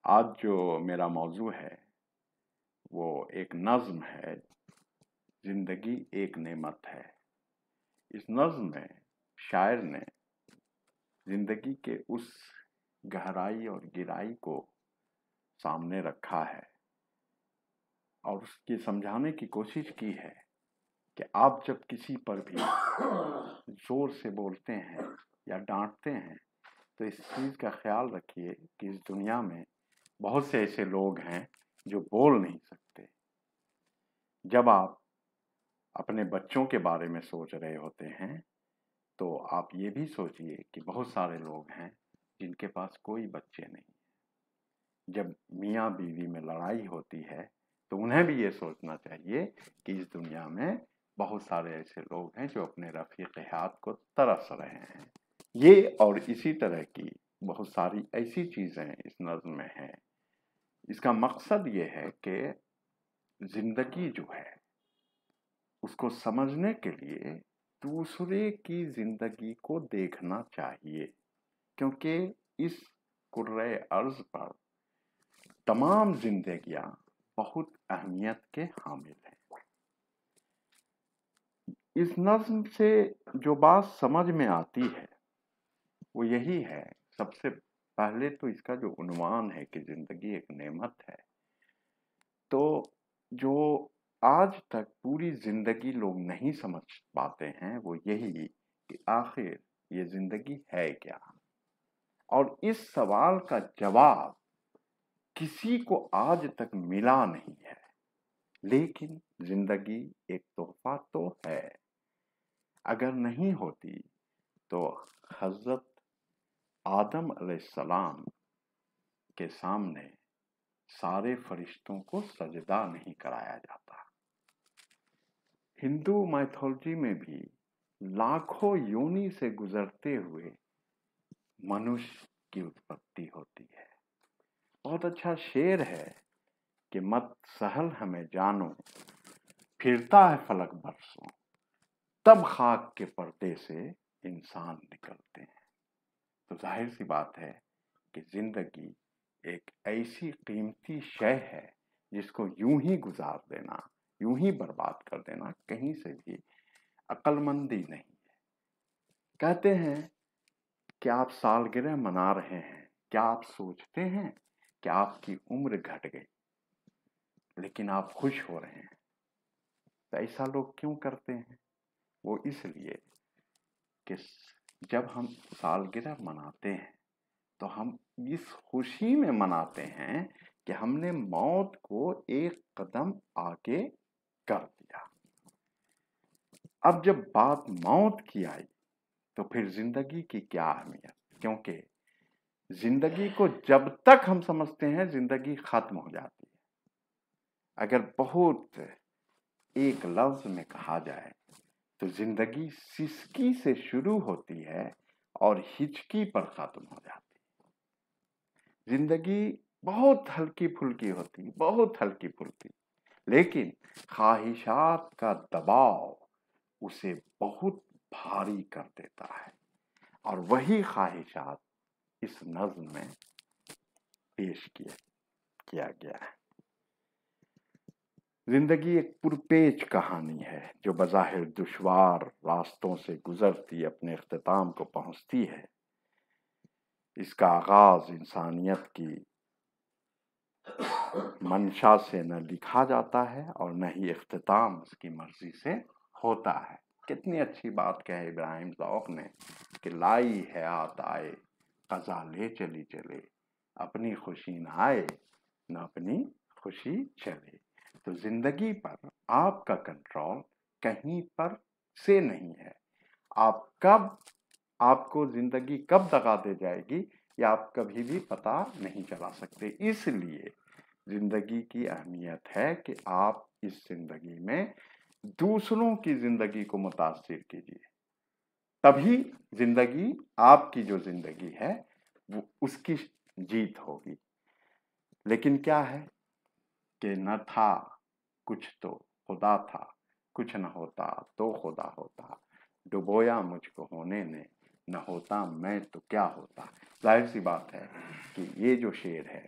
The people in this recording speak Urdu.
آج جو میرا موضوع ہے وہ ایک نظم ہے، زندگی ایک نعمت ہے۔ اس نظم میں شاعر نے زندگی کے اس گہرائی اور گہرائی کو سامنے رکھا ہے اور اس کی سمجھانے کی کوشش کی ہے کہ آپ جب کسی پر بھی زور سے بولتے ہیں یا ڈانٹتے ہیں تو اس چیز کا خیال رکھیے کہ اس دنیا میں بہت سے ایسے لوگ ہیں جو بول نہیں سکتے۔ جب آپ اپنے بچوں کے بارے میں سوچ رہے ہوتے ہیں تو آپ یہ بھی سوچئے کہ بہت سارے لوگ ہیں جن کے پاس کوئی بچے نہیں۔ جب میاں بیوی میں لڑائی ہوتی ہے تو انہیں بھی یہ سوچنا چاہیے کہ اس دنیا میں بہت سارے ایسے لوگ ہیں جو اپنے رفیق حیات کو ترس رہے ہیں۔ یہ اور اسی طرح کی بہت ساری ایسی چیزیں اس نظم میں ہیں۔ اس کا مقصد یہ ہے کہ زندگی جو ہے اس کو سمجھنے کے لیے دوسرے کی زندگی کو دیکھنا چاہیے، کیونکہ اس کرۂ ارض پر تمام زندگیاں بہت اہمیت کے حامل ہیں۔ اس نظم سے جو بات سمجھ میں آتی ہے وہ یہی ہے، سب سے پہلے تو اس کا جو عنوان ہے کہ زندگی ایک نعمت ہے، تو جو آج تک پوری زندگی لوگ نہیں سمجھ پاتے ہیں وہ یہی کہ آخر یہ زندگی ہے کیا، اور اس سوال کا جواب کسی کو آج تک ملا نہیں ہے۔ لیکن زندگی ایک تحفہ تو ہے، اگر نہیں ہوتی تو حضرت آدم علیہ السلام کے سامنے سارے فرشتوں کو سجدہ نہیں کرایا جاتا۔ ہندو میتھولوجی میں بھی لاکھوں یونی سے گزرتے ہوئے منشیہ کی اتپتی ہوتی ہے۔ بہت اچھا شعر ہے کہ مت سہل ہمیں جانو، پھرتا ہے فلک برسوں، تب خاک کے پردے سے انسان نکلتے ہیں۔ تو ظاہر سی بات ہے کہ زندگی ایک ایسی قیمتی شے ہے جس کو یوں ہی گزار دینا، یوں ہی برباد کر دینا کہیں سے بھی عقل مندی نہیں ہے۔ کہتے ہیں کہ آپ سالگرہ منا رہے ہیں، کیا آپ سوچتے ہیں کہ آپ کی عمر گھٹ گئی لیکن آپ خوش ہو رہے ہیں؟ تو ایسا لوگ کیوں کرتے ہیں؟ وہ اس لیے کہ جب ہم سالگرہ مناتے ہیں تو ہم اس خوشی میں مناتے ہیں کہ ہم نے موت کو ایک قدم آگے کر دیا۔ اب جب بات موت کی آئی تو پھر زندگی کی کیا اہمیت، کیونکہ زندگی کو جب تک ہم سمجھتے ہیں زندگی ختم ہو جاتی ہے۔ اگر بہت ایک لفظ میں کہا جائے تو زندگی سسکی سے شروع ہوتی ہے اور ہچکی پر ختم ہو جاتی ہے۔ زندگی بہت ہلکی پھلکی ہوتی، بہت ہلکی پھلکی، لیکن خواہشات کا دباؤ اسے بہت بھاری کر دیتا ہے، اور وہی خواہشات اس نظم میں پیش کیا گیا ہے۔ زندگی ایک پرپیچ کہانی ہے جو بظاہر دشوار راستوں سے گزرتی اپنے اختتام کو پہنچتی ہے۔ اس کا آغاز انسانیت کی منشا سے نہ لکھا جاتا ہے اور نہ ہی اختتام اس کی مرضی سے ہوتا ہے۔ کتنی اچھی بات کہے ابراہیم ذوق نے کہ لائی حیات آئے، قضا لے چلی چلے، اپنی خوشی نہ آئے نہ اپنی خوشی چلے۔ تو زندگی پر آپ کا کنٹرول کہیں پر سے نہیں ہے۔ آپ کو زندگی کب دغا دے جائے گی یہ آپ کبھی بھی پتا نہیں چلا سکتے۔ اس لیے زندگی کی اہمیت ہے کہ آپ اس زندگی میں دوسروں کی زندگی کو متاثر کیجیے، تبھی زندگی آپ کی جو زندگی ہے وہ اس کی جیت ہوگی۔ لیکن کیا ہے کہ نہ تھا کچھ تو خدا تھا، کچھ نہ ہوتا تو خدا ہوتا، ڈبویا مجھ کو ہونے نے، نہ ہوتا میں تو کیا ہوتا۔ ظاہر سی بات ہے کہ یہ جو شعر ہے